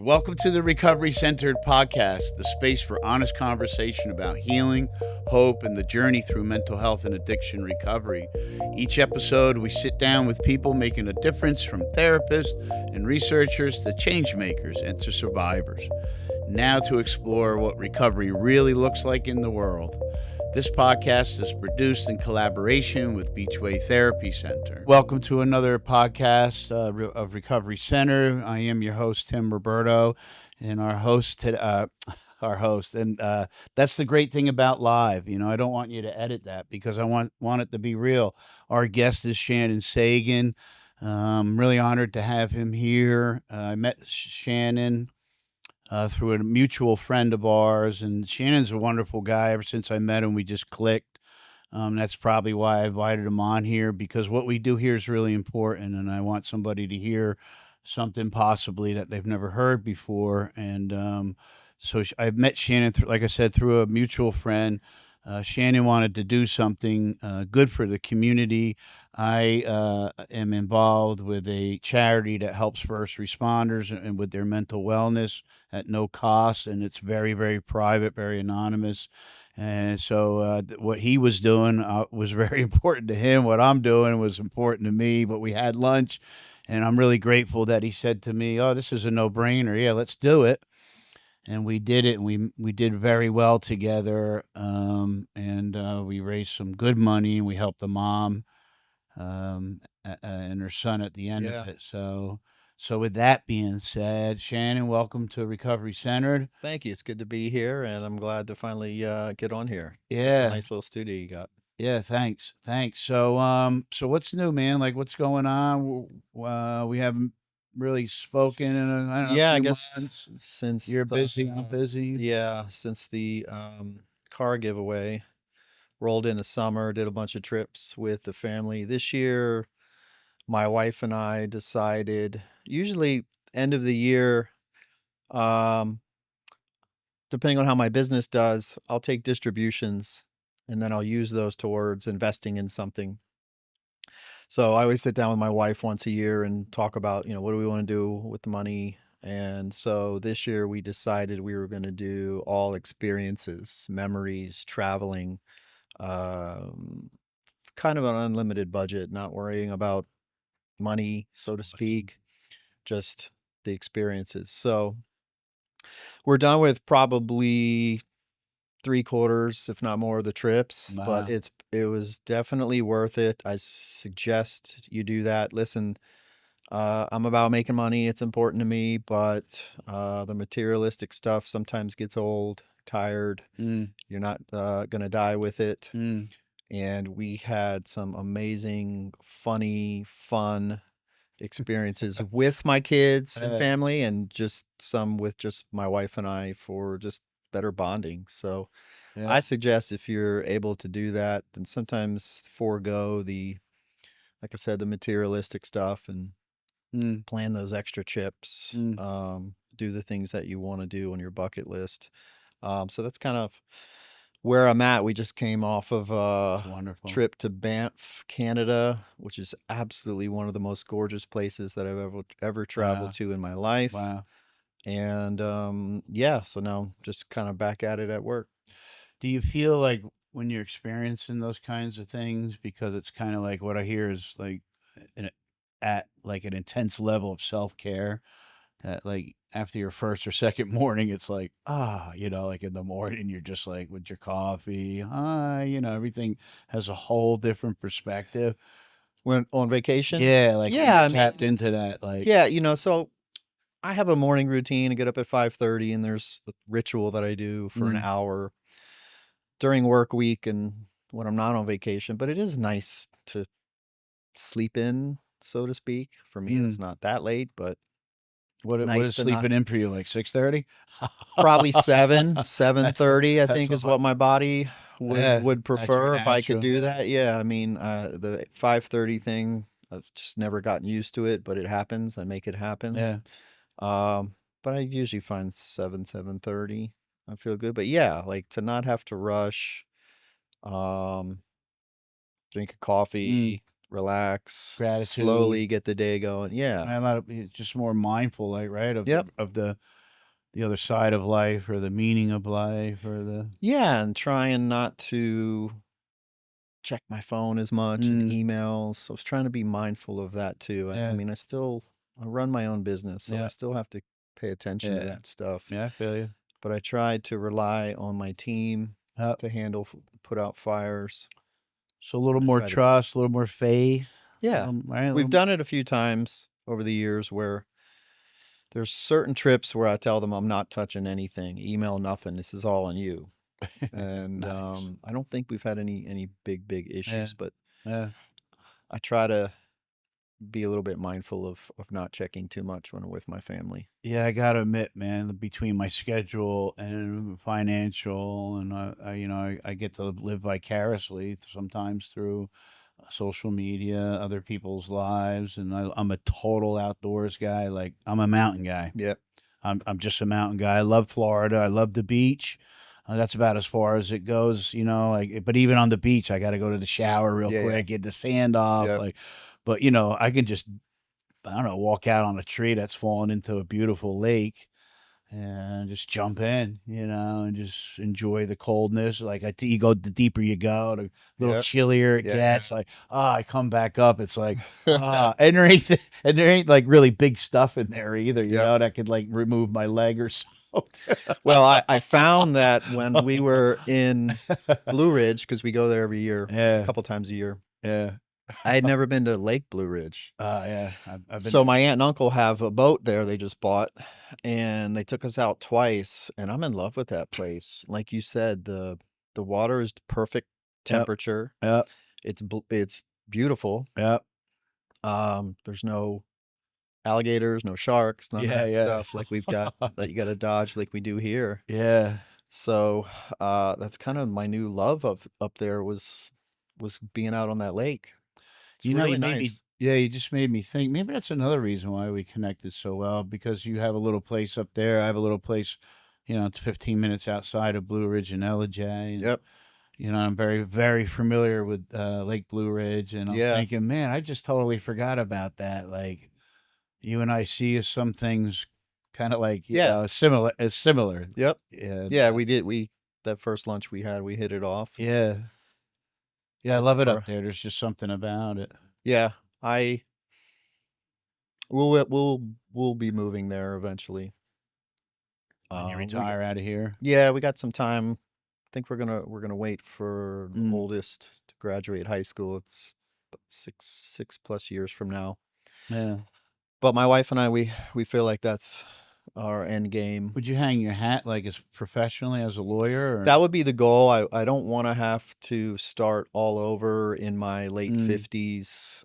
Welcome to the Recovery Centered podcast, the space for honest conversation about healing, hope, and the journey through mental health and addiction recovery. Each episode, we sit down with people making a difference, from therapists and researchers to change makers and to survivors. Now to explore what recovery really looks like in the world. This podcast is produced in collaboration with Beachway Therapy Center. Welcome to another podcast of Recovery Center. I am your host, Tim Roberto, and our host, and that's the great thing about live. You know, I don't want you to edit that because I want it to be real. Our guest is Shannon Sagan. I'm really honored to have him here. I met Shannon through a mutual friend of ours, and Shannon's a wonderful guy. Ever since I met him, we just clicked. That's probably why I invited him on here, because what we do here is really important, and I want somebody to hear something possibly that they've never heard before. And so I met Shannon, like I said, through a mutual friend. Shannon wanted to do something good for the community. I am involved with a charity that helps first responders and with their mental wellness at no cost, and it's very, very private, very anonymous. And so what he was doing was very important to him. What I'm doing was important to me. But we had lunch, and I'm really grateful that he said to me, "Oh, this is a no-brainer. Yeah, let's do it." And we did it, and we did very well together. And we raised some good money, and we helped the mom and her son at the end of Yeah. it. So with that being said, Shannon, welcome to Recovery Centered. Thank you. It's good to be here, and I'm glad to finally get on here. It's a Yeah, nice little studio you got. yeah. Thanks. So what's new, man? Like, what's going on? We haven't really spoken in I don't know, a Yeah, I few guess months. since You're the busy. I'm busy. since the car giveaway rolled into summer, did a bunch of trips with the family. This year, my wife and I decided, usually end of the year, um, depending on how my business does, I'll take distributions and then I'll use those towards investing in something. So I always sit down with my wife once a year and talk about, what do we want to do with the money? And so this year we decided we were going to do all experiences, memories, traveling, um, kind of an unlimited budget, not worrying about money, so to Awesome. speak, just the experiences. So we're done with probably three quarters, if not more, of the trips, but Wow. it was definitely worth it. I suggest you do that. Listen, I'm about making money. It's important to me, but the materialistic stuff sometimes gets old, tired. Mm, You're not gonna die with it. mm. And we had some amazing, funny, fun experiences with my kids and Uh, family, and just some with just my wife and I for just better bonding. So yeah. I suggest, if you're able to do that, then sometimes forego the, like I said, the materialistic stuff, and Mm, plan those extra trips. mm. Do the things that you want to do on your bucket list. So that's kind of where I'm at. We just came off of It's a wonderful. trip to Banff, Canada, which is absolutely one of the most gorgeous places that I've ever traveled Wow. to in my life. Wow. And yeah, so now I'm just kind of back at it at work. Do you feel like when you're experiencing those kinds of things, because it's kind of like what I hear is like an, at like an intense level of self-care, that like after your first or second morning, it's like, like in the morning, you're just like with your coffee, everything has a whole different perspective. When on vacation, Yeah, like when yeah, you're I tapped mean, into that, like, yeah, so I have a morning routine. I get up at 5:30, and there's a ritual that I do for an mm, hour during work week and when I'm not on vacation. But it is nice to sleep in, so to speak. For me, it's mm. not that late, but What nice is to not. sleeping in for you, like 6:30? Probably 7:30, I That's think, is what what my body would that's your prefer if I could natural. do that. Yeah, I mean, the 5:30 thing, I've just never gotten used to it, but it happens. I make it happen. Yeah. But I usually find 7:30. I feel good. But yeah, like to not have to rush, um, drink a Mm. coffee. relax, Gratitude. slowly get the day going. Yeah. A lot of just more mindful, like, right, of Yep. the other side of life, or the meaning of life, or the Yeah, and trying not to check my phone as much and mm, emails. So I was trying to be mindful of that too. I yeah, mean, I run my own business, so I yeah, still have to pay attention to yeah, that stuff. yeah. I feel you. But I tried to rely on my team Yep. to put out fires. So a little I more try to, trust, a little more faith, yeah. right? A We've little, done it a few times over the years where there's certain trips where I tell them I'm not touching anything, email nothing. This is all on you. And nice. I don't think we've had any big Yeah, issues, but yeah. I try to be a little bit mindful of not checking too much when I'm with my family. Yeah, I gotta admit, man, between my schedule and financial, and I get to live vicariously sometimes through social media, other people's lives, and I'm a total outdoors guy. Like, I'm a mountain guy. Yeah, I'm just a mountain guy. I love Florida. I love the beach. That's about as far as it goes, Like, but even on the beach, I got to go to the shower real yeah, quick, get the sand off. yeah, Like, but I can just, I don't know, walk out on a tree that's fallen into a beautiful lake and just jump in, and just enjoy the coldness. Like, you go, the deeper you go, the little yeah, chillier it yeah, gets. Like, I come back up. It's like, yeah. and there ain't like really big stuff in there either, Yep. that could like remove my leg or so. Well, I found that when we were in Blue Ridge, because we go there every year, a Yeah, couple times a year, yeah, I had never been to Lake Blue Ridge. yeah. I've been. So my aunt and uncle have a boat there they just bought, and they took us out twice, and I'm in love with that place. Like you said, the water is perfect Yep, temperature. yep, It's beautiful. yep. There's no alligators, no sharks, none of Yeah, that yeah, stuff like we've got that you got to dodge like we do here. yeah. So that's kind of my new love of up there was being out on that lake. It's really You made me. nice. Yeah, you just made me think. Maybe that's another reason why we connected so well, because you have a little place up there. I have a little place, it's 15 minutes outside of Blue Ridge and LJ, and Yep. I'm very, very familiar with Lake Blue Ridge, and I'm Yeah. thinking, man, I just totally forgot about that. Like, you and I see some things kind of like Yeah. similar. Yep. And Yeah, we did. We that first lunch we had, we hit it off. yeah, yeah, I But love it up our there. There's just something about it. yeah, I we'll be moving there eventually. When you We got retire out of here. yeah, we got some time. I think we're gonna wait for the Mm, oldest to graduate high school. It's about six plus years from now. yeah. But my wife and I, we feel like that's our end game. Would you hang your hat like as professionally as a lawyer, or? That would be the goal. I don't want to have to start all over in my late Mm, 50s,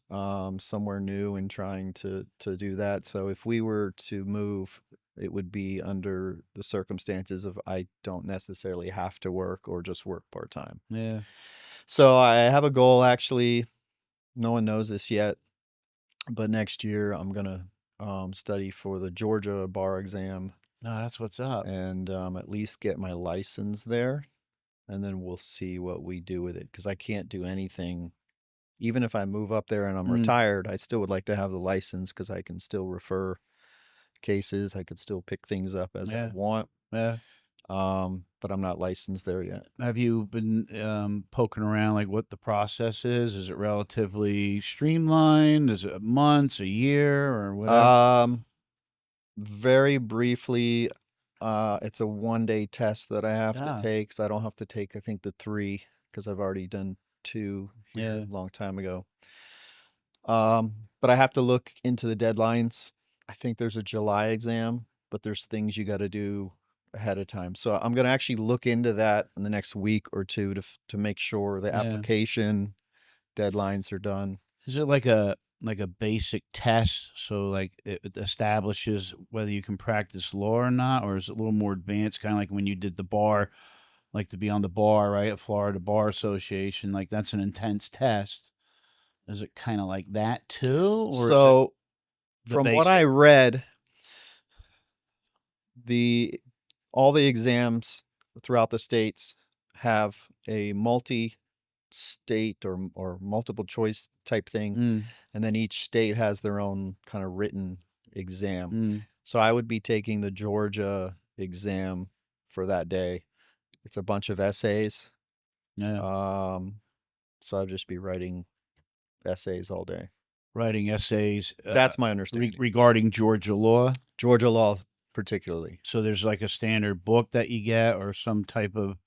somewhere new and trying to do that. So if we were to move, it would be under the circumstances of I don't necessarily have to work or just work part-time. yeah. So I have a goal actually. No one knows this yet, but next year I'm gonna study for the Georgia bar exam No, that's what's up. and at least get my license there. And then we'll see what we do with it because I can't do anything. Even if I move up there and I'm Mm, retired, I still would like to have the license because I can still refer cases. I could still pick things up as I yeah, want. yeah. But I'm not licensed there yet. Have you been poking around like what the process is? Is it relatively streamlined? Is it months, a year, or whatever? Um, Very briefly, it's a 1 day test that I have to Ah, take. So I don't have to take, I think, the three because I've already done two here yeah, a long time ago. But I have to look into the deadlines. I think there's a July exam, but there's things you got to do ahead of time. So I'm going to actually look into that in the next week or two to make sure the yeah. application deadlines are done. Is it like a basic test? So like it establishes whether you can practice law or not, or is it a little more advanced, kind of like when you did the bar, like to be on the bar, right? At Florida Bar Association, like that's an intense test. Is it kind of like that too, or is it So the from what I basic? read, the all the exams throughout the states have a multi-state or multiple choice type thing. Mm, And then each state has their own kind of written exam. mm, So I would be taking the Georgia exam for that day. It's a bunch of essays. yeah. Um, so I'd just be writing essays all day. Writing essays That's my understanding. regarding Georgia law. Georgia law, particularly. So there's like a standard book that you get or some type of.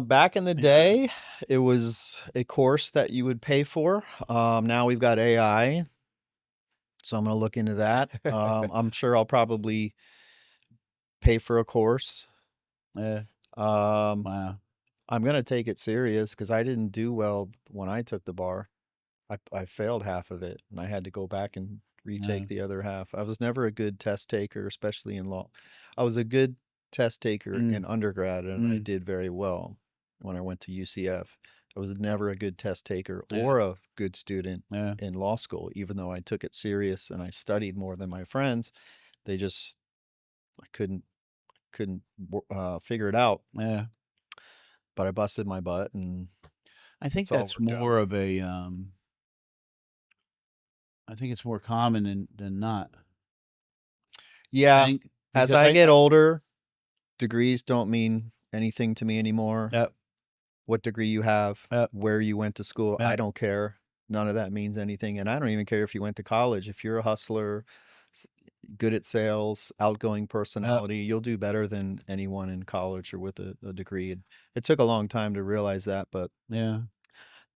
Back in the day, it was a course that you would pay for. Now we've got AI, so I'm going to look into that. I'm sure I'll probably pay for a course. Yeah. Um, Wow. I'm going to take it serious because I didn't do well when I took the bar. I failed half of it, and I had to go back and retake Yeah. the other half. I was never a good test taker, especially in law. I was a good test taker Mm, in undergrad, and I mm, did very well when I went to UCF. I was never a good test taker yeah. or a good student Yeah. in law school, even though I took it serious and I studied more than my friends. They just I couldn't figure it out, Yeah. but I busted my butt, and I think it's all that's worked out. more of a. I think it's more common than not. I Yeah, think as because I get older, degrees don't mean anything to me anymore. Yep. What degree you have, Yep. where you went to school, I Yep. don't care. None of that means anything. And I don't even care if you went to college. If you're a hustler, good at sales, outgoing Yep. personality, you'll do better than anyone in college or with a degree. And it took a long time to realize that, but Yeah.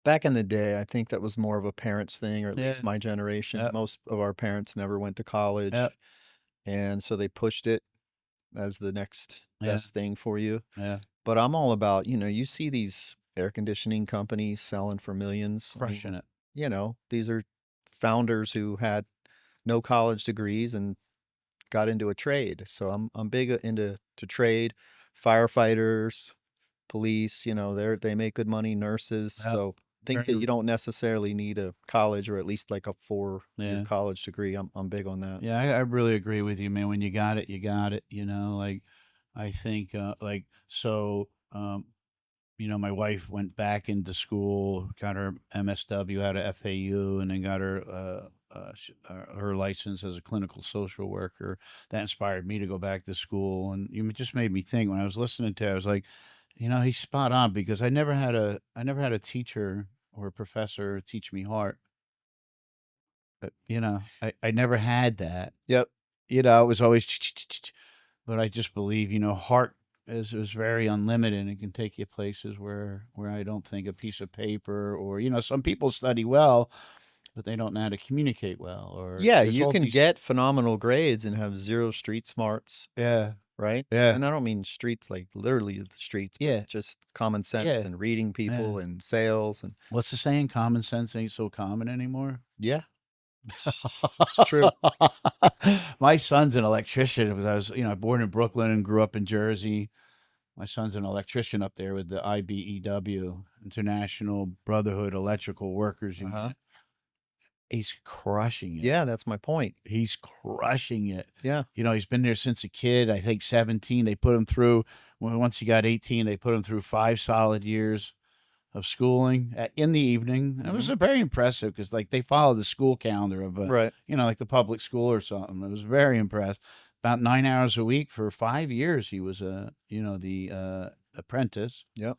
back in the day, I think that was more of a parents thing, or at Yeah. least my generation. Yep. Most of our parents never went to college, Yep. and so they pushed it as the next Yeah. best thing for you. Yeah. But I'm all about, you see these air conditioning companies selling for millions. I Crushing mean, it. these are founders who had no college degrees and got into a trade. So I'm big into trade, firefighters, police, they make good money, nurses. Yep. So things that Very. you don't necessarily need a college or at least like a 4-year Yeah. college degree. I'm big on that. Yeah. I really agree with you, man. When you got it, you got it. Like I think, like so. My wife went back into school, got her MSW out of FAU, and then got her license as a clinical social worker. That inspired me to go back to school, and it just made me think. When I was listening to it, I was like, he's spot on because I never had a teacher or a professor teach me heart. I never had that. Yep. It was always, but I just believe, heart is very unlimited and it can take you places where I don't think a piece of paper or, some people study well, but they don't know how to communicate well. Or Yeah, there's you all can these, get phenomenal grades and have zero street smarts, yeah, right? yeah, And I don't mean streets like literally the streets, but yeah, just common sense yeah, and reading yeah. people and sales and What's the saying? Common sense ain't so common anymore. yeah, it's true. My son's an electrician. I was, born in Brooklyn and grew up in Jersey. My son's an electrician up there with the IBEW, International Brotherhood Electrical Workers Uh-huh. Union. He's crushing it. Yeah, that's my point. He's crushing it. Yeah. He's been there since a kid. I think 17. They put him through. Once he got 18, they put him through 5 solid years of schooling in the evening. It was Mhm. very impressive because like they followed the school calendar of Right. like the public school or something. It was very impressed. About 9 hours a week for 5 years, he was the apprentice, Yep.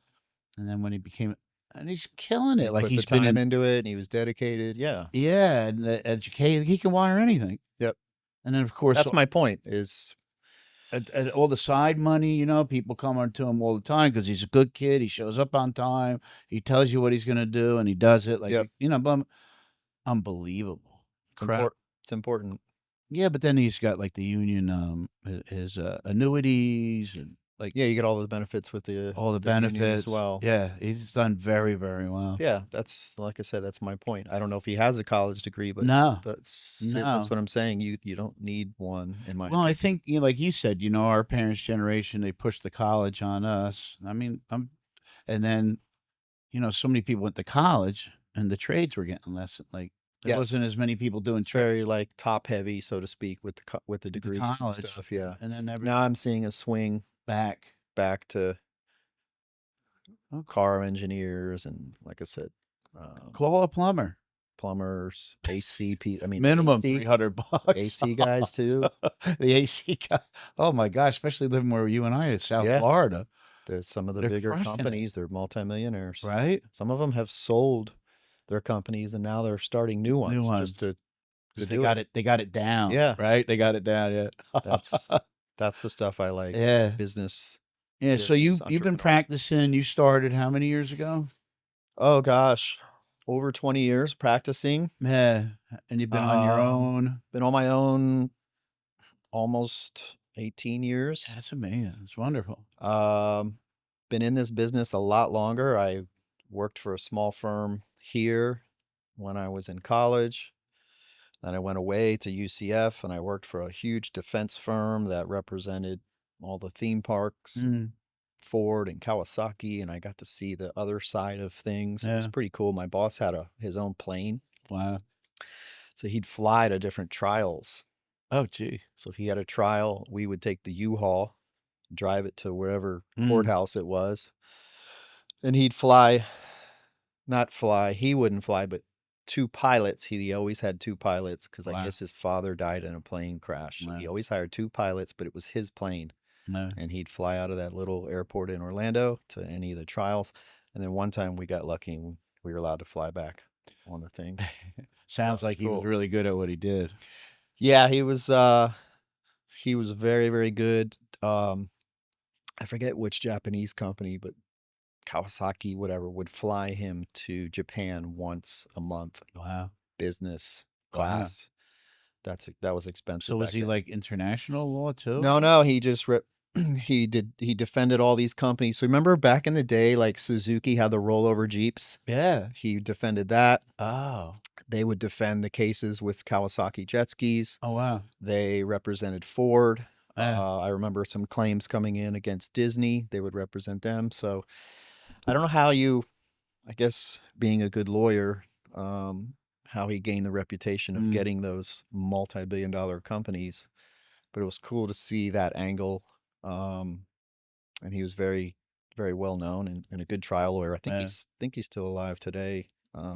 and then when he became, and he's killing He it. Like put the he's been time in, into it and he was dedicated. Yeah. yeah, and the educated. He can wire anything, Yep. and then of course That's my point is all the side money, people come on to him all the time because he's a good kid. He shows up on time. He tells you what he's going to do, and he does it. Like, yep, but unbelievable. it's Crap. important. It's important. Yeah, but then he's got like the union, his annuities and like Yeah, you get all the benefits with all the union as benefits. well. Yeah, he's done very, very well. Yeah, that's like I said, that's my point. I don't know if he has a college degree, but No, that's no. what I'm saying. You don't need one in my Well, I opinion. think like you said, our parents' generation, they pushed the college on us. I mean, and then so many people went to college and the trades were getting less. Like there wasn't Yes. as many people doing trades Very like top heavy, so to speak, with the with the degrees and college, stuff. Yeah. and then Now I'm seeing a swing back. back to Okay. car engineers and like I said, Call a plumber. plumbers, I mean, Minimum AC, $300. AC guys too. The AC guy. Oh my gosh, especially living where you and I is, South Yeah, Florida. there's some of the They're bigger crushing it, companies. They're multimillionaires. right? Some of them have sold their companies and now they're starting new New ones just ones. to Because do it. they got it down, Yeah, right? They got it down, yeah. that's that's the stuff I like. Yeah. Business, Yeah. So business you've been entrepreneurs. practicing. You started how many years ago? Oh gosh, over 20 years practicing. Yeah. And you've been on your own. Been on my own almost 18 years. That's amazing. It's wonderful. Been in this business a lot longer. I worked for a small firm here when I was in college. Then I went away to UCF and I worked for a huge defense firm that represented all the theme parks, Mm, Ford and Kawasaki, and I got to see the other side of things. It was yeah. pretty cool. My boss had his own plane, Wow. so he'd fly to different trials. Oh, gee. So if he had a trial, we would take the U-Haul, drive it to wherever Mm, courthouse it was, and he'd fly, not fly, he wouldn't fly, but two pilots. He always had two pilots because I wow. guess his father died in a plane crash. So he Wow. always hired two pilots, but it was his plane. No. And he'd fly out of that little airport in Orlando to any of the trials. And then one time we got lucky and we were allowed to fly back on the thing. So Sounds it's like he was cool. really good at what he did. Yeah, he was very, very good. I forget which Japanese company, but Kawasaki, whatever, would fly him to Japan once a month, Wow. business Wow. class. That was expensive So was back he then. like international law too? No, he just he defended all these companies. So remember back in the day, like Suzuki had the rollover Jeeps? Yeah. He defended that. Oh. They would defend the cases with Kawasaki jet skis. Oh, wow. They represented Ford. Yeah. I remember some claims coming in against Disney. They would represent them. So I don't know how I guess being a good lawyer, how he gained the reputation of Mm, getting those multi-billion-dollar companies, but it was cool to see that angle. And he was very, very well known and a good trial lawyer. I yeah. think he's still alive today.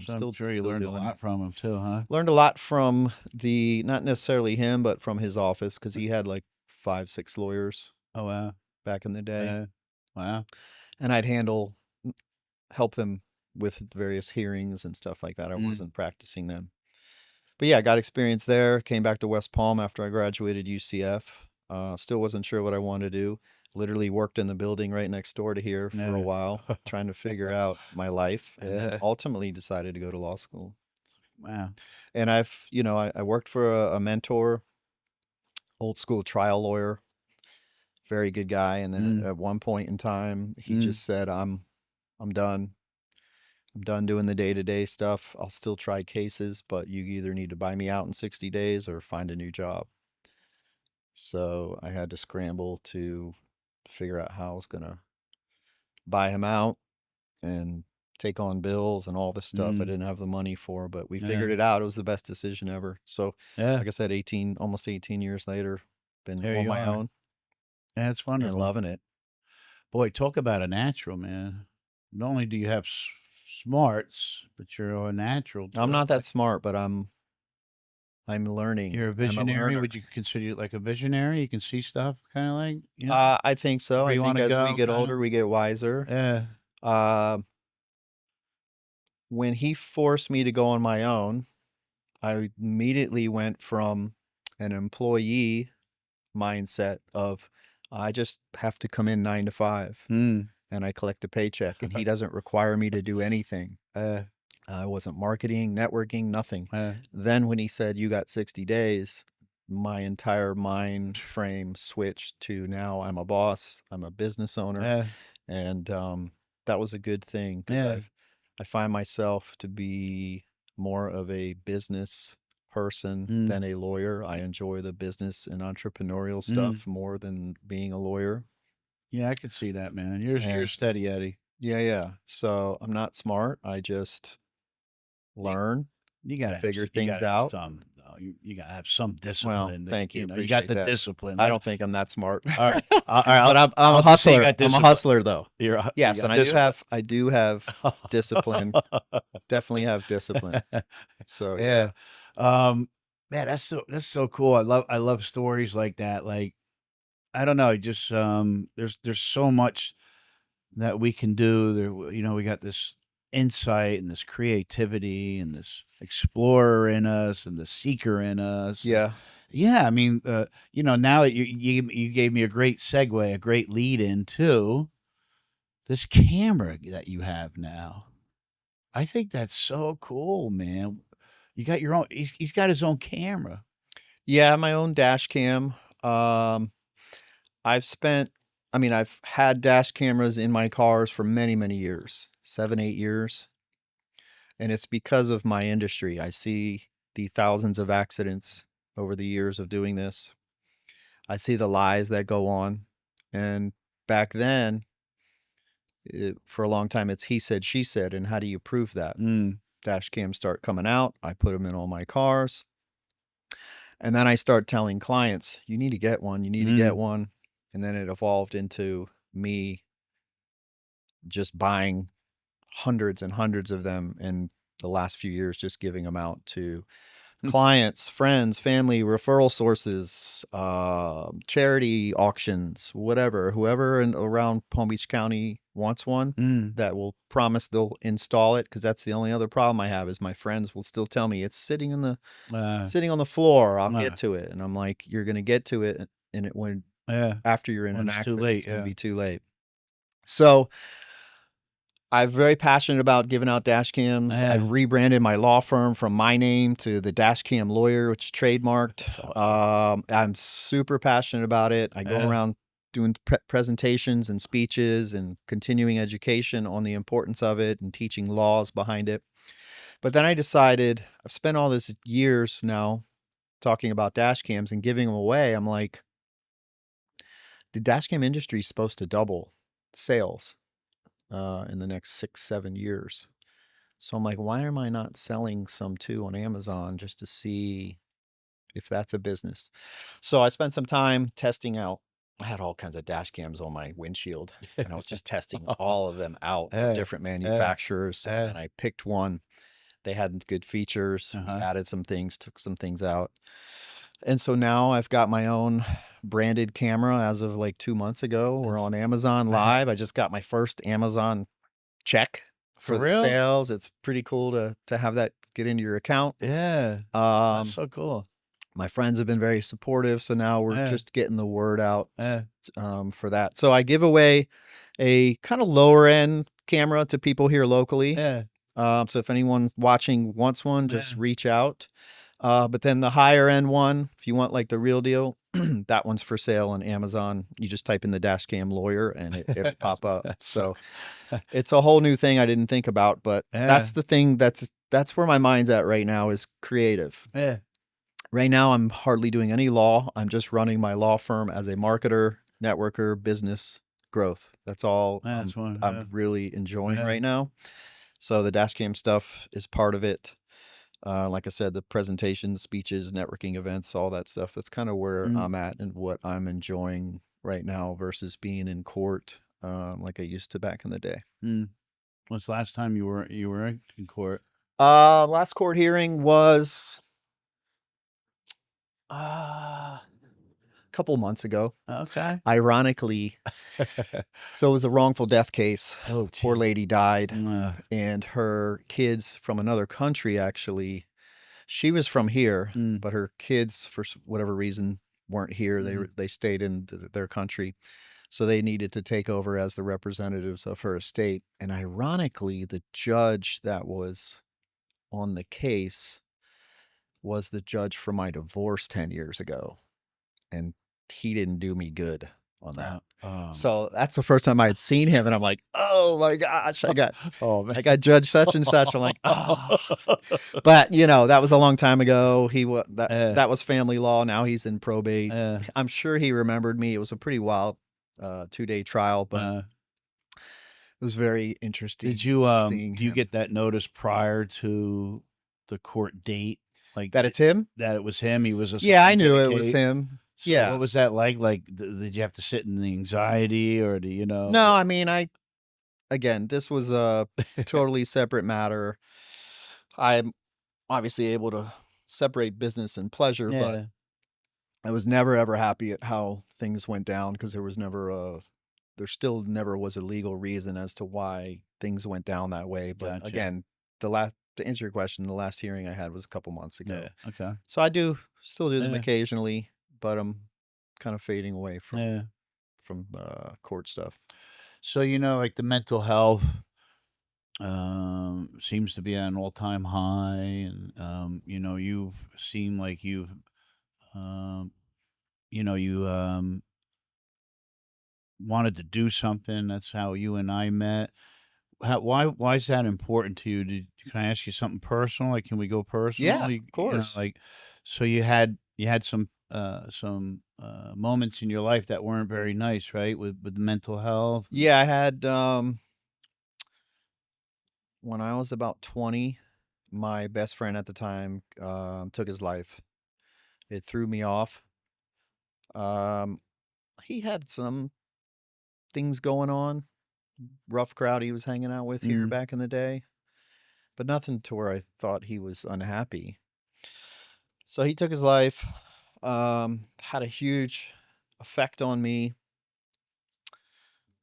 So I'm sure you Still learned a doing it. lot from him too, huh? Learned a lot from not necessarily him, but from his office because he had like 5, 6 lawyers Oh, wow. back in the day, Yeah. Wow. and I'd help them with various hearings and stuff like that. I Mm, wasn't practicing them. But yeah, I got experience there. Came back to West Palm after I graduated UCF. Still wasn't sure what I wanted to do. Literally worked in the building right next door to here for a yeah. while, trying to figure out my life, and then Yeah. ultimately decided to go to law school. Wow. And I worked for a mentor, old school trial lawyer, very good guy. And then Mm, at one point in time, he mm, just said, I'm done. I'm done doing the day-to-day stuff. I'll still try cases, but you either need to buy me out in 60 days or find a new job. So I had to scramble to figure out how I was gonna buy him out and take on bills and all this stuff I mm, didn't have the money for, but we yeah. figured it out. It was the best decision ever. So, Yeah. like I said, almost 18 years later, been There on you my are. own That's and wonderful. loving it. Boy, talk about a natural, man. Not only do you have smarts, but you're a natural I'm too. not that smart, but I'm learning. You're a I'm a visionary. learner. Would you consider you like a visionary? You can see stuff, kind of like, I think so. where I you want think to as we go, get kind of. older, we get wiser. Yeah. Uh, when he forced me to go on my own, I immediately went from an employee mindset of I just have to come in 9 to 5 Mm. and I collect a paycheck and he doesn't require me to do anything. Uh, I wasn't marketing, networking, nothing. uh, Then when he said you got 60 days, my entire mind frame switched to now I'm a boss, I'm a business owner, uh, and that was a good thing because yeah. I find myself to be more of a business person Mm. than a lawyer. I enjoy the business and entrepreneurial Mm. stuff more than being a lawyer. Yeah, I could see that, man. You're And steady, Eddie. yeah. So I'm not smart. I just learn, You gotta figure you things gotta have out. some. you gotta have some Well, discipline. thank you. You got Appreciate the that. discipline. I don't think I'm that smart. All right, all right. But I'm a I'll just say you hustler. got I'm a discipline. hustler though. You Yes, got and discipline. I do have discipline. Definitely have discipline. So Yeah. Man, that's so cool. I love stories like that. Like, I don't know, just there's so much that we can do. We got this insight and this creativity and this explorer in us and the seeker in us. yeah. Yeah, I mean, now you gave me a great segue, a great lead into this camera that you have now. I think that's so cool, man. You got your own. He's got his own camera. Yeah, my own dash cam. Um, I've spent, I mean, I've had dash cameras in my cars for many, many years, 7, 8 years. And it's because of my industry. I see the thousands of accidents over the years of doing this. I see the lies that go on. And back then, for a long time, it's he said, she said. And how do you prove that? Mm, Dash cams start coming out. I put them in all my cars. And then I start telling clients, you need to get one. You need to get one. And then it evolved into me just buying hundreds and hundreds of them in the last few years, just giving them out to clients, friends, family, referral sources, charity auctions, whatever. Whoever around Palm Beach County wants one that will promise they'll install it, because that's the only other problem I have is my friends will still tell me it's sitting on the floor. I'll get to it, and I'm like, you're gonna get to it, and after you're in an accident, it's gonna be too late. So I'm very passionate about giving out dash cams. I've rebranded my law firm from my name to the Dash Cam Lawyer, which is trademarked. Awesome. I'm super passionate about it. I go around doing presentations and speeches and continuing education on the importance of it and teaching laws behind it. But then I decided, I've spent all this years now talking about dash cams and giving them away. I'm like, the dash cam industry is supposed to double sales in the next 6, 7 years. So I'm like, why am I not selling some too on Amazon just to see if that's a business? So I spent some time testing out. I had all kinds of dash cams on my windshield, and I was just testing all of them out for different manufacturers. And I picked one. They had good features, added some things, took some things out. And so now I've got my own branded camera as of like 2 months ago. We're on Amazon Live. I just got my first Amazon check for the sales. It's pretty cool to have that get into your account. Yeah. That's so cool. My friends have been very supportive. So now we're just getting the word out for that. So I give away a kind of lower end camera to people here locally. So if anyone watching wants one, just reach out. But then the higher end one, if you want like the real deal, that one's for sale on Amazon. You just type in the Dash Cam Lawyer and it'll pop up. So it's a whole new thing I didn't think about, but that's the thing that's where my mind's at right now, is creative. Right now I'm hardly doing any law. I'm just running my law firm as a marketer, networker, business growth. That's all I'm really enjoying right now. So the Dash Cam stuff is part of it. Like I said, the presentations, speeches, networking events, all that stuff. That's kind of where I'm at and what I'm enjoying right now versus being in court like I used to back in the day. When's the last time you were in court? Last court hearing was a couple months ago. Okay. Ironically, so it was a wrongful death case. Oh, poor lady died, and her kids from another country, actually. She was from here, but her kids, for whatever reason, weren't here. They stayed in their country, so they needed to take over as the representatives of her estate. And ironically, the judge that was on the case was the judge for my divorce 10 years ago, and he didn't do me good on that. So that's the first time I had seen him, and I'm like, oh my gosh, I got judge such and such. I'm like, oh, but that was a long time ago. That was family law. Now he's in probate. I'm sure he remembered me. It was a pretty wild 2-day trial, but it was very interesting. Did you do you get that notice prior to the court date? Like That it's him? that it was him. He was Yeah, I assigned to knew the it was case. him. So what Yeah. was that like? Like, did you have to sit in the anxiety, or do you know? No, I mean, again, this was a totally separate matter. I'm obviously able to separate business and pleasure, but Yeah, I was never ever happy at how things went down because there still never was a legal reason as to why things went down that way. But gotcha. again, to answer your question, the last hearing I had was a couple months Yeah, ago. okay. So I do still do them Yeah, occasionally, but I'm kind of fading away yeah. from court stuff. So like the mental health seems to be at an all-time high, and you've seemed like um you wanted to do something. That's how you and I met. Why is that important to you? Can I ask you something personal? Like, can we go Yeah, personal? of course. Like, so you had some moments in your life that weren't very nice, right? With mental health. Yeah, I had when I was about 20, my best friend at the time took his life. It threw me off. Um, he had some things going on, rough crowd he was hanging out with here Mm, back in the day, but nothing to where I thought he was unhappy. So he took his life, had a huge effect on me.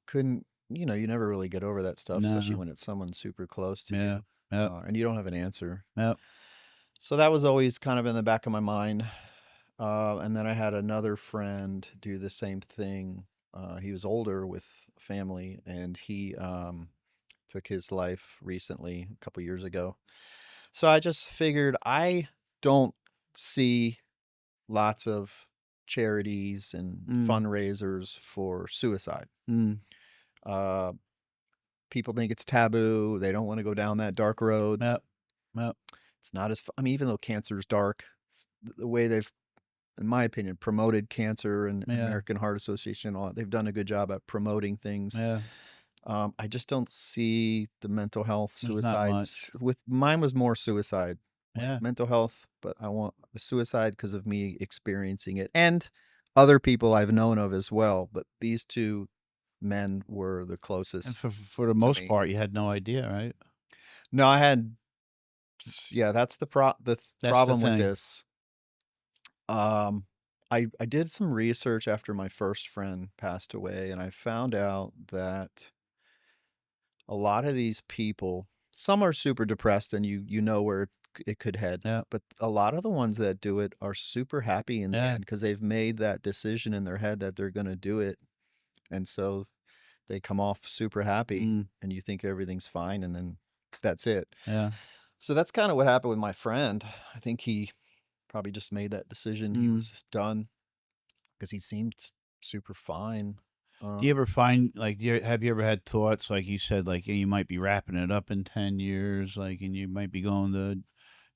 Couldn't, you never really get over that stuff, especially no. when it's someone super close to Yeah. you, Yep. and you don't have an answer. Yep. So that was always kind of in the back of my mind. And then I had another friend do the same thing. He was older with family, and he took his life recently, a couple years ago. So I just figured I don't see lots of charities and Mm, fundraisers for suicide. mm. Uh, People think it's taboo. They don't want to go down that dark road. Yep. Yep. It's not I mean, even though cancer is dark, the way they've, in my opinion, promoted cancer and Yeah. American Heart Association and all that, they've done a good job at promoting things. Yeah. I just don't see the mental health There's not suicides. much. With mine was more suicide, like Yeah. mental health, but I want the suicide because of me experiencing it and other people I've known of as well. But these two men were the And closest for the to most me. part, you had no idea, right? No, I had, yeah, that's That's the problem with thing. this. Um, I did some research after my first friend passed away, and I found out that a lot of these people, some are super depressed, and you know where it could head, Yeah. but a lot of the ones that do it are super happy in the Yeah. end because they've made that decision in their head that they're going to do it, and so they come off super happy, Mm, and you think everything's fine, and then that's it. yeah. So that's kind of what happened with my friend. I think he probably just made that decision. He Mm. was done because he seemed super fine. Do you Um, ever find like have you ever had thoughts like you said like you might be wrapping it up in 10 years like and you might be going to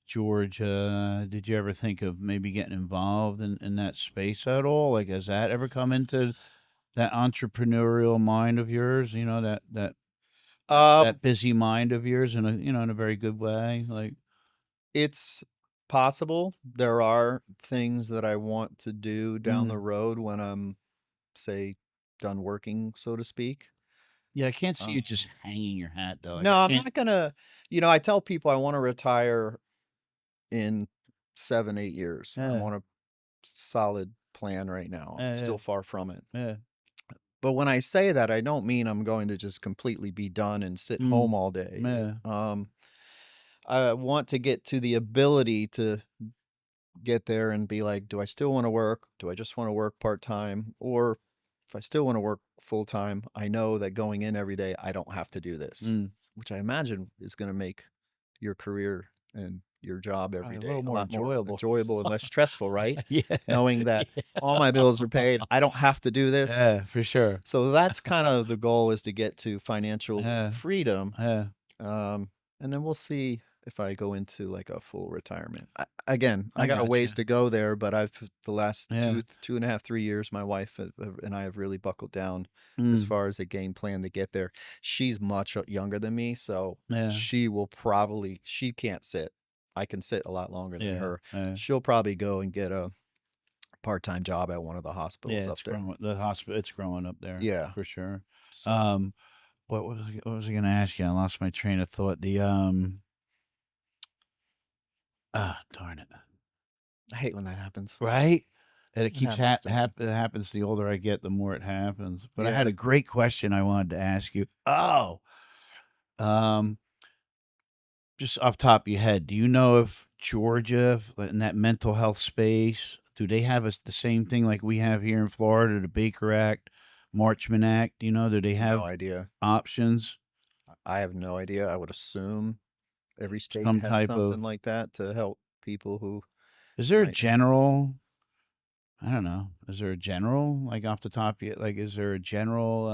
Georgia? Did you ever think of maybe getting involved in that space at all? Like has that ever come into that entrepreneurial mind of yours? That um, busy mind of yours in a very good way. Like it's possible. There are things that I want to do down the mm. road when I'm, say, done working, so to speak. Yeah, I can't see you Um, just hanging your hat though. Like no, I I'm can't. not gonna. I tell people I want to retire in 7, 8 years. I'm Yeah, on a solid plan right now. I'm yeah, still far from it. yeah. But when I say that, I don't mean I'm going to just completely be done and sit Mm, home all day. yeah. I want to get to the ability to get there and be like, do I still want to work? Do I just want to work part time? Or if I still want to work full time, I know that going in every day, I don't have to do this, Mm. which I imagine is going to make your career and your job Probably every a day little a more lot more enjoyable. enjoyable and less stressful, right? Yeah, Knowing that all my bills are paid, I don't have to do this. yeah, for sure. So that's kind of the goal, is to get to financial Yeah, freedom. yeah, Um, and then we'll see if I go into like a full retirement. Again, I I got a got ways you. to go there, but the last Yeah, 2.5, 3 years, my wife and I have really buckled down as mm, far as a game plan to get there. She's much younger than me, so yeah, she can't sit. I can sit a lot longer than Yeah. her. She'll probably go and get a part-time job at one of the hospitals Yeah, up it's there. growing. The hospital, it's growing up there Yeah. for sure. So What was I going to ask you? I lost my train of thought. Darn it. I hate when that happens. Right? And it It keeps happens to me. it happens the older I get, the more it happens. But I had Yeah. a great question I wanted to ask you. Oh, um, just off top of your head, do you know if Georgia, in that mental health space, do they have the same thing like we have here in Florida, the Baker Act, Marchman Act? You know, do they No have idea. options, I have no idea. I would assume every state some has type of? something like that to help people who Is there a might. general? I don't know. Is there a general like off the top? Like, is there a general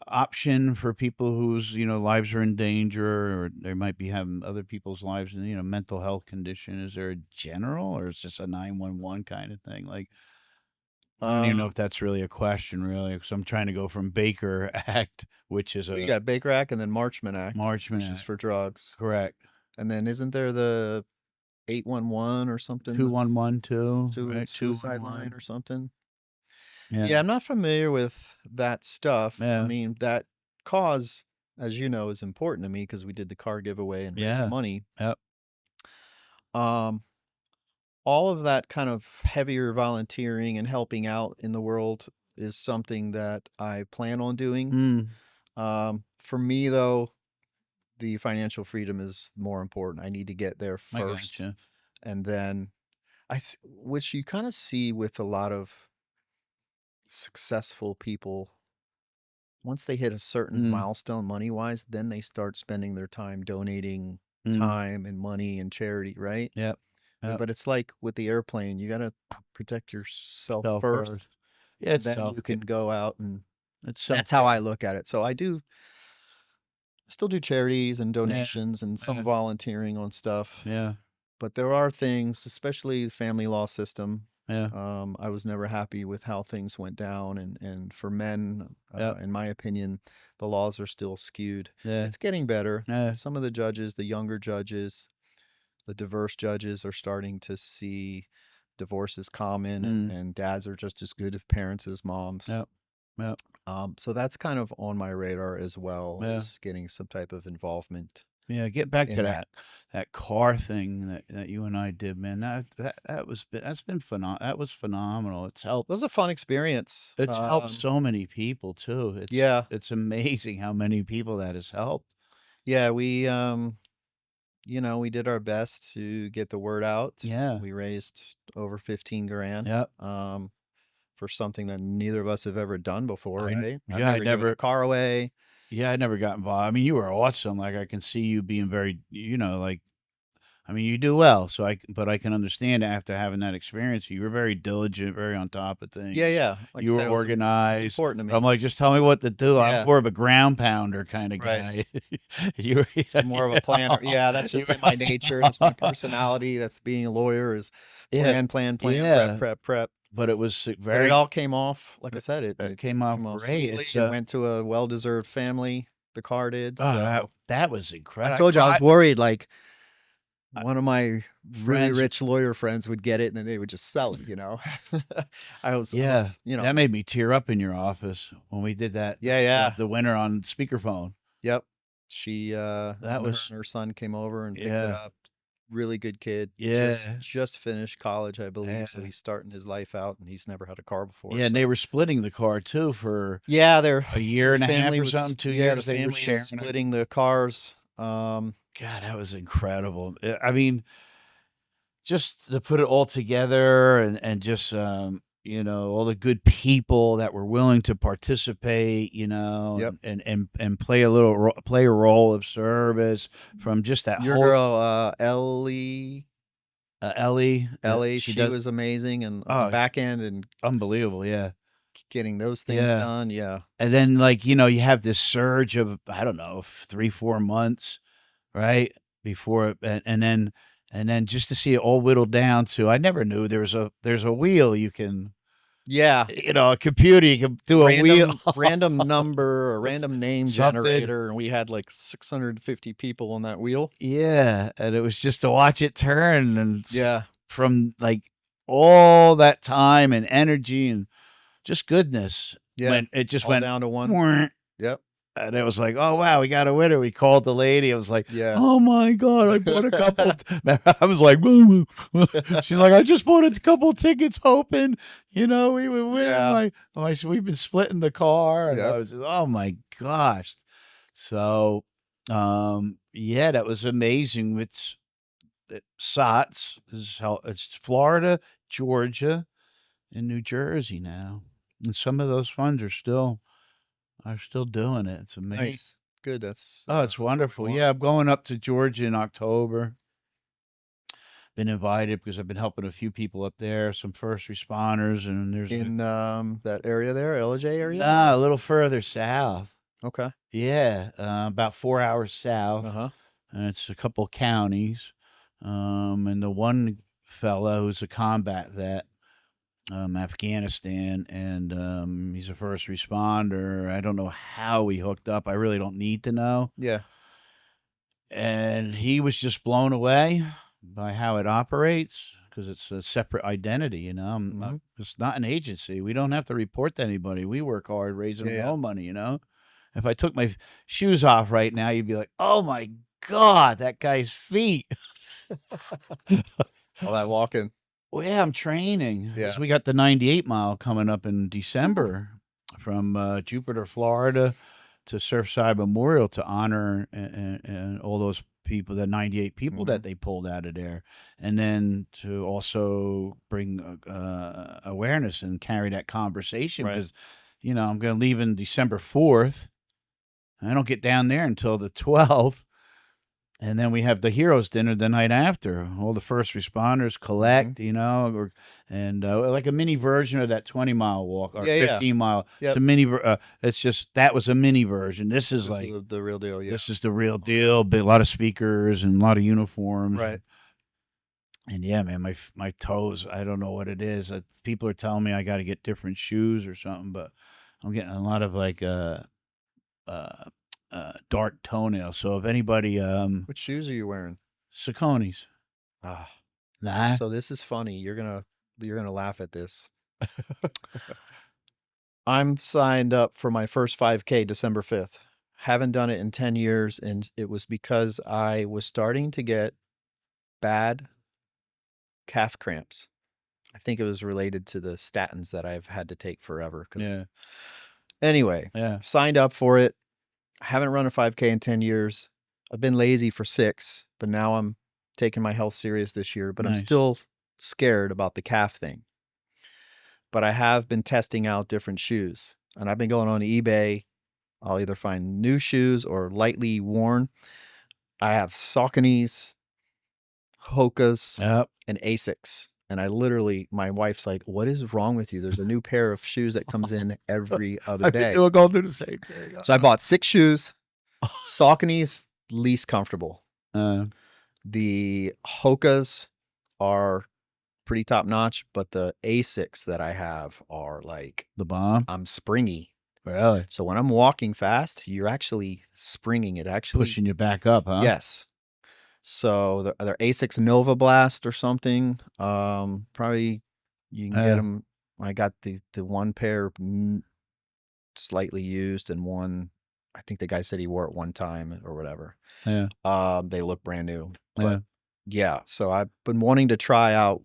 option for people whose lives are in danger, or they might be having other people's lives in mental health condition? Is there a general, or it's just a 911 kind of thing? Like, I don't even know Um, if that's really a question, really, because I'm trying to go from Baker Act, which is we a got Baker Act and then Marchman Act, Marchman which is Act, for drugs. correct? And then isn't there the 811 or something, the 211 too, right? suicide line 211, or something? yeah, Yeah, I'm not familiar with that stuff. I yeah, mean, that cause, as you know, is important to me because we did the car giveaway and raised yeah, money. yep, Um, all of that kind of heavier volunteering and helping out in the world is something that I plan on doing. mm, For me, though, the financial freedom is more important. I need to get there I first, gotcha. and then which you kind of see with a lot of successful people. Once they hit a certain Mm, milestone money wise, then they start spending their time donating mm, time and money and charity, right? yep, yep. But it's like with the airplane, you got to protect yourself Self first, first. Yeah, it's then tough. you can go out and It's self that's how I care. look at it. So I do still do charities and Yeah, donations and some yeah, volunteering on stuff. yeah, But there are things, especially the family law system. yeah, I was never happy with how things went down, and for men, yep, in my opinion, the laws are still skewed. yeah, It's getting better. yeah, Some of the judges, the younger judges, the diverse judges, are starting to see divorce is common, mm, and dads are just as good of parents as moms. yep, yep, So that's kind of on my radar as well, yeah, is getting some type of involvement yeah. Get back to in that that. car thing that you and I did, man. That's been that was phenomenal. It was a fun experience. It's helped so many people too. Yeah, It's amazing how many people that has helped. yeah, we did our best to get the word out. Yeah, We raised over 15 grand, yep. for something that neither of us have ever done before, right? I've I never given a never. car away. Yeah, I never got involved. I mean, you were awesome. Like, I can see you being very, like, I mean, you do well. But I can understand after having that experience, you were very diligent, very on top of Yeah, things. yeah. Like I You were said, it was organized. important to But I'm me. like, just tell me what to do. I'm Yeah, more of a ground pounder kind of right. guy. you, I'm more of a planner. Yeah, that's you just in my nature. That's my personality. That's being a lawyer is yeah, plan, prep, yeah. prep, prep. But it was But it very, all came off, like I said, it, it it came off came off great. smoothly. It went to a well-deserved family. The car did. That, So that was I incredible. told you I was worried. Like I one of my really friends, rich lawyer friends would get it, and then they would just sell it. I was, yeah, that made me tear up in your office when we did that, yeah, yeah, the winner on speakerphone. yep. She, That her and was, her son came over and picked it yeah, up. Really good kid. Just yeah, just finished college, I believe. So yeah, he's starting his life out, and he's never had a car before. yeah. And they So were splitting the car too for yeah, a year the and a half family or was something, two yeah, the years. They were family was sharing it. splitting the cars. God, that was incredible. I mean, just to put it all together and just all the good people that were willing to participate, Yep. and play play a role of service from just that Your whole girl, Ellie, Ellie. She she does. was amazing, and on the Oh, back end and unbelievable. Yeah. getting those things Yeah. done. Yeah. And then, like, you have this surge of, I don't know, 3, 4 months, right? Before, and then just to see it all whittled down to, I never knew there's a wheel you can, Yeah. A computer, you can do a wheel. Random number or random name Something. generator, and we had like 650 people on that wheel. Yeah, and it was just to watch it turn, and Yeah. from like all that time and energy and just goodness, Yeah. when it just All went down to one. "Mwah," Yep. and it was like, oh wow, we got a winner. We called the lady. I was like, Yeah. oh my god, I bought a couple. I was like, she's like, I just bought a couple tickets, hoping we would win. Yeah. We've been splitting the car, and Yep. I was just, oh my gosh. So, yeah, that was amazing. It's SOTS is how it's Florida, Georgia, and New Jersey now, and some of those funds are still doing it. It's amazing. Nice. Good. That's Oh, it's wonderful. Yeah, I'm going up to Georgia in October. Been invited because I've been helping a few people up there, some first responders, and there's in that area there, LJ area. a little further south. Okay. Yeah, about 4 hours south. Uh huh. And it's a couple counties. And the one fellow who's a combat vet, Afghanistan, and he's a first responder. I don't know how we hooked up. I really don't need to know. Yeah. And he was just blown away by how it operates because it's a separate identity. It's not an agency. We don't have to report to anybody. We work hard raising our own money. If I took my shoes off right now, you'd be like, oh my God, that guy's feet. All that walking. Well, yeah, I'm training. Yeah. So we got the 98 mile coming up in December from Jupiter, Florida to Surfside Memorial to honor and all those people, the 98 people that they pulled out of there. And then to also bring awareness and carry that conversation because, I'm going to leave in December 4th. I don't get down there until the 12th. And then we have the heroes dinner the night after. All the first responders collect, and like a mini version of that 20-mile walk or 15-mile. Yep. It's a mini. It's just that was a mini version. This is the real deal. Yeah. This is the real deal. A lot of speakers and a lot of uniforms. Right. And yeah, man, my toes. I don't know what it is. People are telling me I got to get different shoes or something, but I'm getting a lot of like dark toenails. So if anybody, what shoes are you wearing? Saucony's. Nah. So this is funny. You're gonna laugh at this. I'm signed up for my first 5K December 5th. Haven't done it in 10 years, and it was because I was starting to get bad calf cramps. I think it was related to the statins that I've had to take forever. Yeah. Anyway, signed up for it. I haven't run a 5K in 10 years. I've been lazy for 6, but now I'm taking my health serious this year, but I'm still scared about the calf thing. But I have been testing out different shoes, and I've been going on eBay. I'll either find new shoes or lightly worn. I have Saucony's, Hoka's, and Asics. And I literally, my wife's like, what is wrong with you? There's a new pair of shoes that comes in every other day. We'll go through the same thing. So I bought 6 shoes. Saucony's least comfortable. The Hoka's are pretty top notch, but the Asics that I have are like the bomb. I'm springy. Really? So when I'm walking fast, you're actually springing it. Actually pushing you back up, huh? Yes. So they're Asics Nova Blast or something. Probably you can get them. I got the one pair slightly used and one. I think the guy said he wore it one time or whatever. Yeah. They look brand new. But so I've been wanting to try out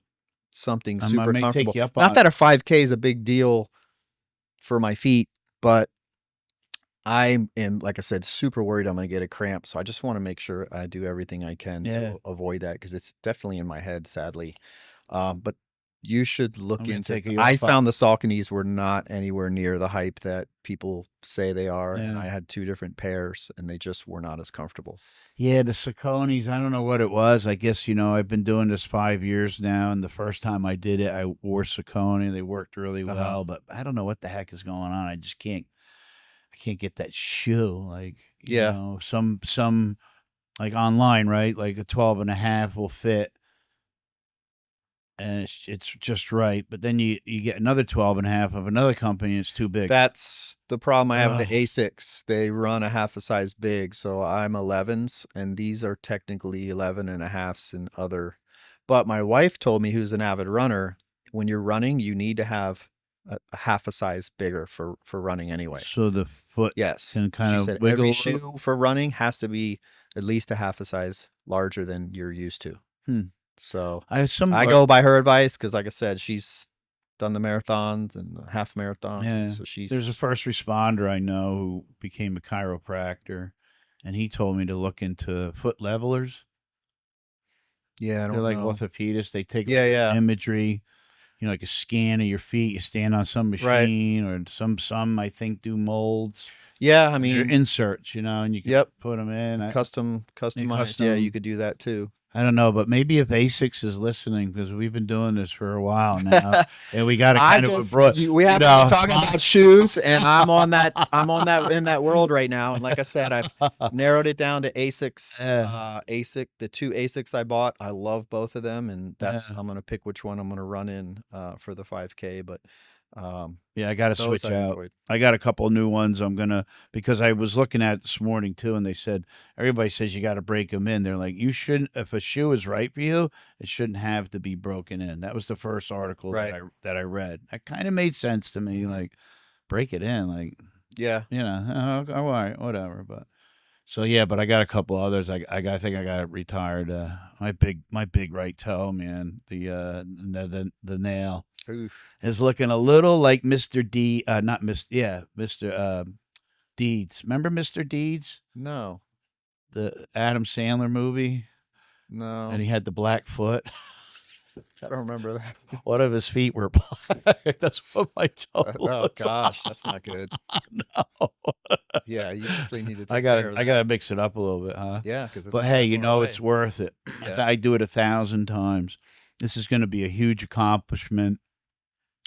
something super comfortable. Not that a 5K is a big deal for my feet, but I am, like I said, super worried I'm going to get a cramp. So I just want to make sure I do everything I can to avoid that because it's definitely in my head, sadly. But you should look into it. I found the Saucony's were not anywhere near the hype that people say they are. And I had 2 different pairs and they just were not as comfortable. Yeah, the Saucony's, I don't know what it was. I guess, I've been doing this 5 years now. And the first time I did it, I wore Saucony. They worked really well. But I don't know what the heck is going on. I just can't get that shoe. Like, some like online, right? Like a 12.5 will fit and it's just right. But then you get another 12.5 of another company, and it's too big. That's the problem I have with Ugh. the A6. They run a half a size big, so I'm 11s, and these are technically 11.5s and other. But my wife told me, who's an avid runner, when you're running, you need to have a half a size bigger for running anyway. So the foot Yes. can kind She of said wiggle every a little. shoe for running has to be at least a half a size larger than you're used to. Hmm. So I have some. I go by her advice because, like I said, she's done the marathons and the half marathons, and Yeah, so she's there's a first responder I know who became a chiropractor, and he told me to look into foot levelers. yeah. I They're don't like know. orthopedists. They take Yeah, like yeah. imagery, like a scan of your feet. You stand on some Right. machine, or some I think do molds. Yeah, I And they're mean, inserts, and you can yep. put them in. They Customized. Yeah, you custom. could do that too. I don't know, but maybe if ASICS is listening, because we've been doing this for a while now, and we got a I kind of a just broad, we happen to be talking spot. about shoes, and I'm on that in that world right now. And like I said, I've narrowed it down to Asics. Yeah, ASIC, the two Asics I bought, I love both of them, and that's yeah. I'm gonna pick which one I'm gonna run in for the 5K. But Yeah, I got to those switch I've out. enjoyed. I got a couple new ones. I'm gonna because I was looking at it this morning too, and they said everybody says you got to break them in. They're like, you shouldn't. If a shoe is right for you, it shouldn't have to be broken in. That was the first article Right. that I read. That kind of made sense to me. Like, break it in. Like, Yeah. all right, whatever. But so yeah, but I got a couple others. I think I got it retired. My big right toe, man. The nail Oof. is looking a little like Mr. D. Not Mr. Yeah, Mr. Deeds. Remember Mr. Deeds, No. the Adam Sandler movie, and No. he had the black foot. I don't remember that. One of his feet were black. That's what my toe Oh looks gosh, that's not good. like. No. Yeah, you definitely need to I take care gotta of I that. gotta mix it up a little bit, huh? Yeah, because it's But not hey, that far it's away. worth it. Yeah. I do it 1,000 times. This is going to be a huge accomplishment,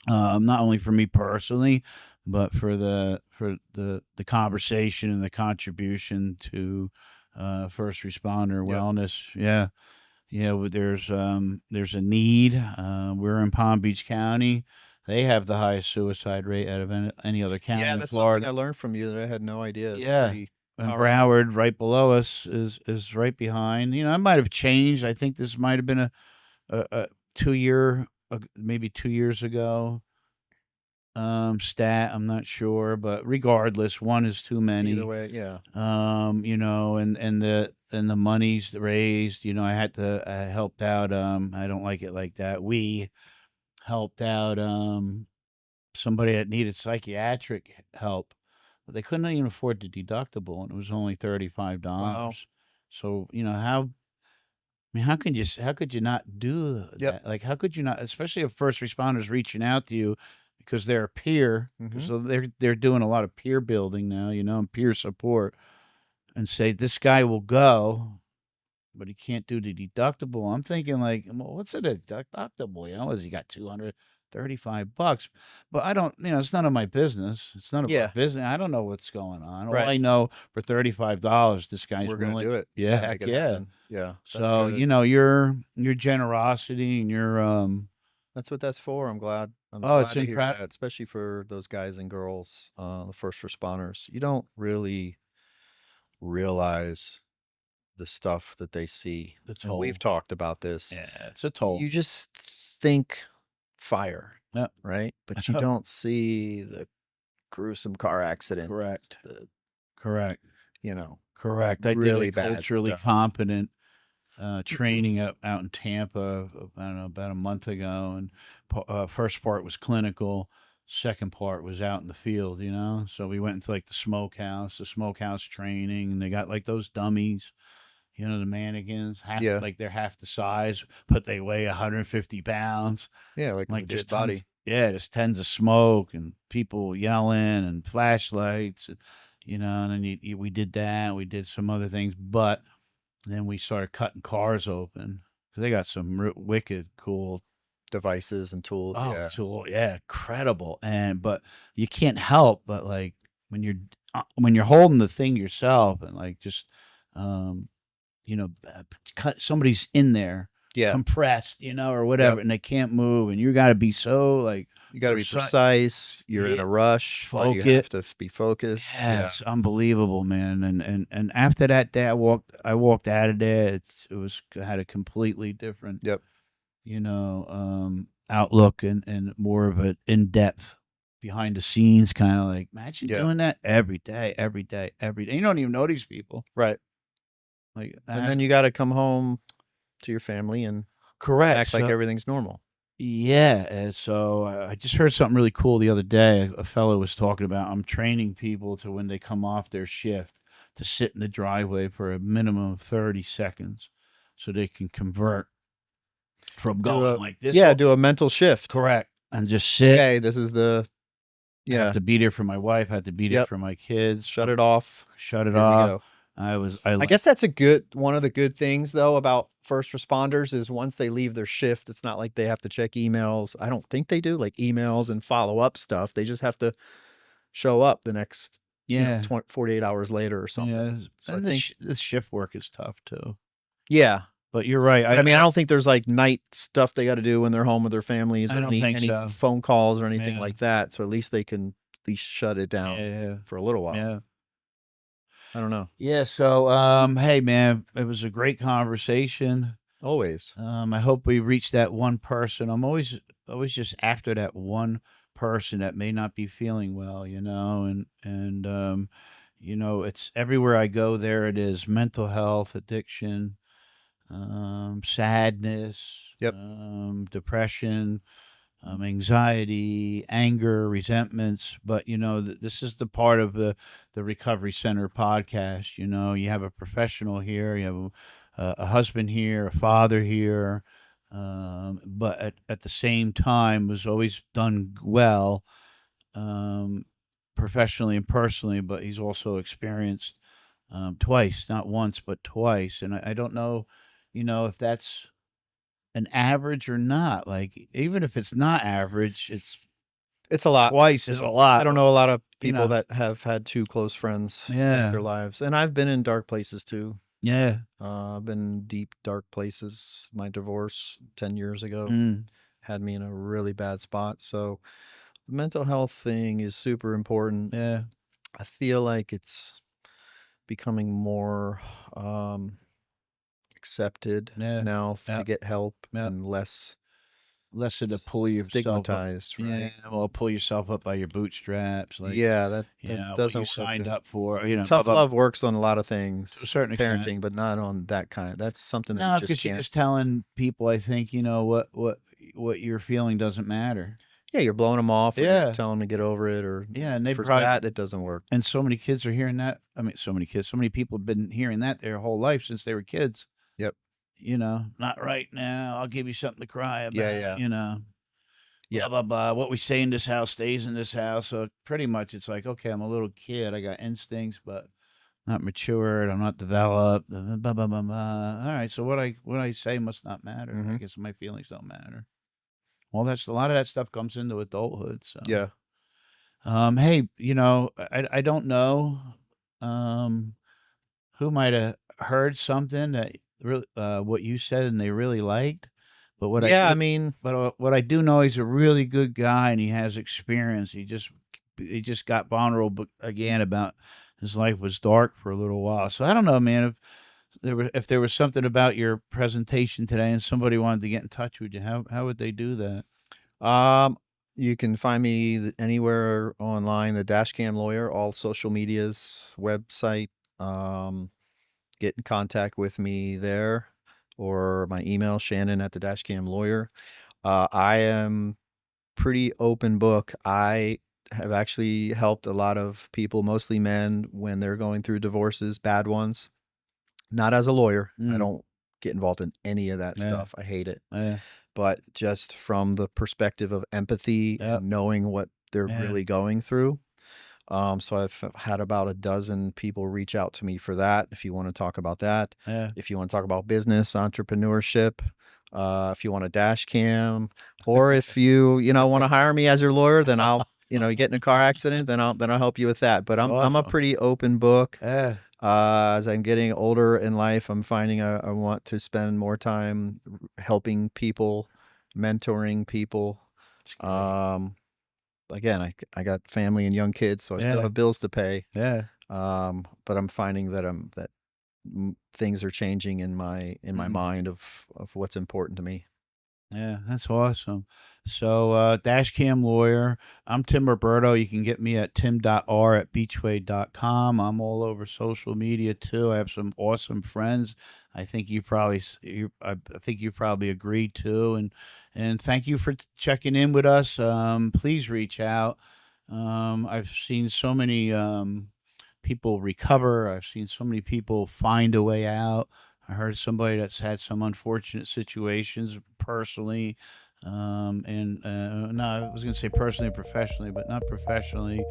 not only for me personally, but for the conversation and the contribution to first responder Yep. wellness. Yeah, yeah. There's a need. We're in Palm Beach County. They have the highest suicide rate out of any other county Yeah, in that's something I Florida. learned from you that I had no idea. It's Yeah. pretty And powerful. Broward, right below us, is right behind. I might have changed. I think this might have been a 2 year, maybe 2 years ago. Stat, I'm not sure, but regardless, one is too Either many. way, yeah. And the monies raised. I helped out. I don't like it like that. We helped out somebody that needed psychiatric help, but they couldn't even afford the deductible, and it was only Wow. $35. So how could you not do Yep. that? Like, how could you not, especially if first responders reaching out to you because they're a peer, Hmm. so they're doing a lot of peer building now, and peer support, and say this guy will go, but he can't do the deductible. I'm thinking like, well, what's a deductible? Has he got $235? But I don't, it's none of my business. It's none of our Yeah. business. I don't know what's going on. All Right. I know, for $35, this guy's We're gonna willing. do it. Yeah, Yeah, make heck it yeah. happen. Yeah, that's So, good. your generosity and your That's what that's for. I'm glad. I'm oh, it's glad to hear incredible. that, especially for those guys and girls, the first responders. You don't really realize the stuff that they see, The and we've toll. talked about this. Yeah, it's a toll. You just think fire, Yeah. right? But you don't see the gruesome car accident, Correct. the Correct. you know Correct. I did really a bad culturally stuff. competent training out in Tampa. I don't know, about a month ago, and first part was clinical. Second part was out in the field. So we went into like the smokehouse training, and they got like those dummies. The mannequins, Yeah, like they're half the size, but they weigh 150 pounds. yeah, like a Like there's legit tons, body. yeah, there's tons of smoke and people yelling and flashlights, and then we did that. We did some other things, but then we started cutting cars open because they got some wicked cool. Devices and tools. Oh, Yeah, tool, yeah, incredible. But you can't help but like when you're holding the thing yourself and like just um cut somebody's in there. Yeah. compressed, or whatever, Yep. and they can't move, and you got to be so like You got to be precise. You're in yeah, a rush, but you focus. have to be focused. Yeah, Yeah. it's unbelievable, man. And after that day, I walked out of there. It was had a completely different, Yep. outlook and more of an in depth, behind the scenes kind of like. Imagine Yeah. doing that every day, every day, every day. You don't even know these people. Right. Like, And then you got to come home to your family and correct. act like So everything's normal. yeah, and so I just heard something really cool the other day. A fellow was talking about I'm training people to when they come off their shift to sit in the driveway for a minimum of 30 seconds so they can convert from going like this. Do a mental shift. Correct. And just sit. Okay, this is the I have to be there for my wife. I have to be there Yep. for my kids. Shut it off. Shut it Here we off. go. I guess that's one of the good things though about first responders is once they leave their shift, it's not like they have to check emails. I don't think they do, like emails and follow up stuff. They just have to show up the next, yeah. 48 hours later or something. Yeah. So And I think, this shift work is tough too. yeah. But you're right. I mean, I don't think there's like night stuff they got to do when they're home with their families I or don't think any so. phone calls or anything Yeah. like that. So at least they can at least shut it down for a little while. Yeah. I don't know. Yeah, so hey man, it was a great conversation. Always. I hope we reach that one person. I'm always just after that one person that may not be feeling well, and it's everywhere I go, there it is: mental health, addiction, sadness, Yep. depression, anxiety, anger, resentments. But this is the part of the Recovery Center podcast. You have a professional here, you have a husband here, a father here, but at the same time was always done well, professionally and personally. But he's also experienced twice, not once, but twice, and I don't know, if that's an average or not. Like, even if it's not average, it's a lot. Twice is a lot. I don't know a lot of people that have had two close friends in Yeah. their lives. And I've been in dark places too. Yeah. I've been in deep, dark places. My divorce 10 years ago had me in a really bad spot. So the mental health thing is super important. Yeah. I feel like it's becoming more accepted now to get help and less to pull yourself stigmatized, up. right? Yeah, well, pull yourself up by your bootstraps. Like, that what doesn't you work. signed up for. Tough love works on a lot of things, to a certain parenting, extent, but not on that kind. That's something that no, you because just you're can't. just telling people. I think what you're feeling doesn't matter. Yeah, you're blowing them off. Or Yeah. you're telling them to get over it, or And they for probably, that it doesn't work. and so many kids are hearing that. I mean, so many people have been hearing that their whole life since they were kids. Yep. Not right now. I'll give you something to cry about. Yeah. Blah, blah, blah. What we say in this house stays in this house. So pretty much it's like, okay, I'm a little kid. I got instincts, but not matured. I'm not developed. Blah, blah, blah, blah, blah. All right. So what I say must not matter. I guess my feelings don't matter. Well, that's a lot of that stuff comes into adulthood. So Yeah. hey, I don't know who might have heard something that really what you said and they really liked. But what what I do know, he's a really good guy and he has experience. He just got vulnerable again about his life was dark for a little while. So I don't know, man, if there was something about your presentation today and somebody wanted to get in touch with you, how would they do that? You can find me anywhere online, the Dashcam Lawyer, all social medias, website. Get in contact with me there, or my email, Shannon at the Dashcam Lawyer. I am pretty open book. I have actually helped a lot of people, mostly men, when they're going through divorces, bad ones. Not as a lawyer. I don't get involved in any of that stuff. I hate it. But just from the perspective of empathy and knowing what they're really going through. So I've had about a dozen people reach out to me for that. If you want to talk about that, if you want to talk about business, entrepreneurship, if you want a dash cam, or if you want to hire me as your lawyer, then I'll, you get in a car accident, then I'll help you with that. But I'm a pretty open book. As I'm getting older in life, I'm finding I want to spend more time helping people, mentoring people. It's great. Um, Again, I got family and young kids, so I still Yeah. have bills to pay. Yeah. But I'm finding that things are changing in my Mm. mind of what's important to me. Yeah, that's awesome. So, Dashcam Lawyer, I'm Tim Roberto. You can get me at tim.r@beachway.com. I'm all over social media too. I have some awesome friends. I think you probably, I think you probably agree too. And thank you for checking in with us. Please reach out. I've seen so many people recover. I've seen so many people find a way out. I heard somebody that's had some unfortunate situations personally, and no, I was going to say personally and professionally, but not professionally.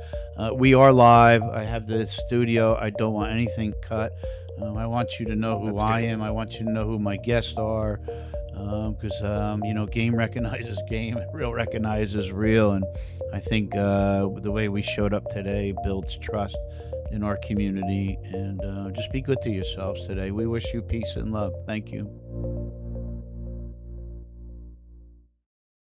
We are live. I have the studio. I don't want anything cut. I want you to know who That's I good. am. I want you to know who my guests are, because you know, game recognizes game, real recognizes real, and I think the way we showed up today builds trust in our community. And just be good to yourselves today. We wish you peace and love. Thank you.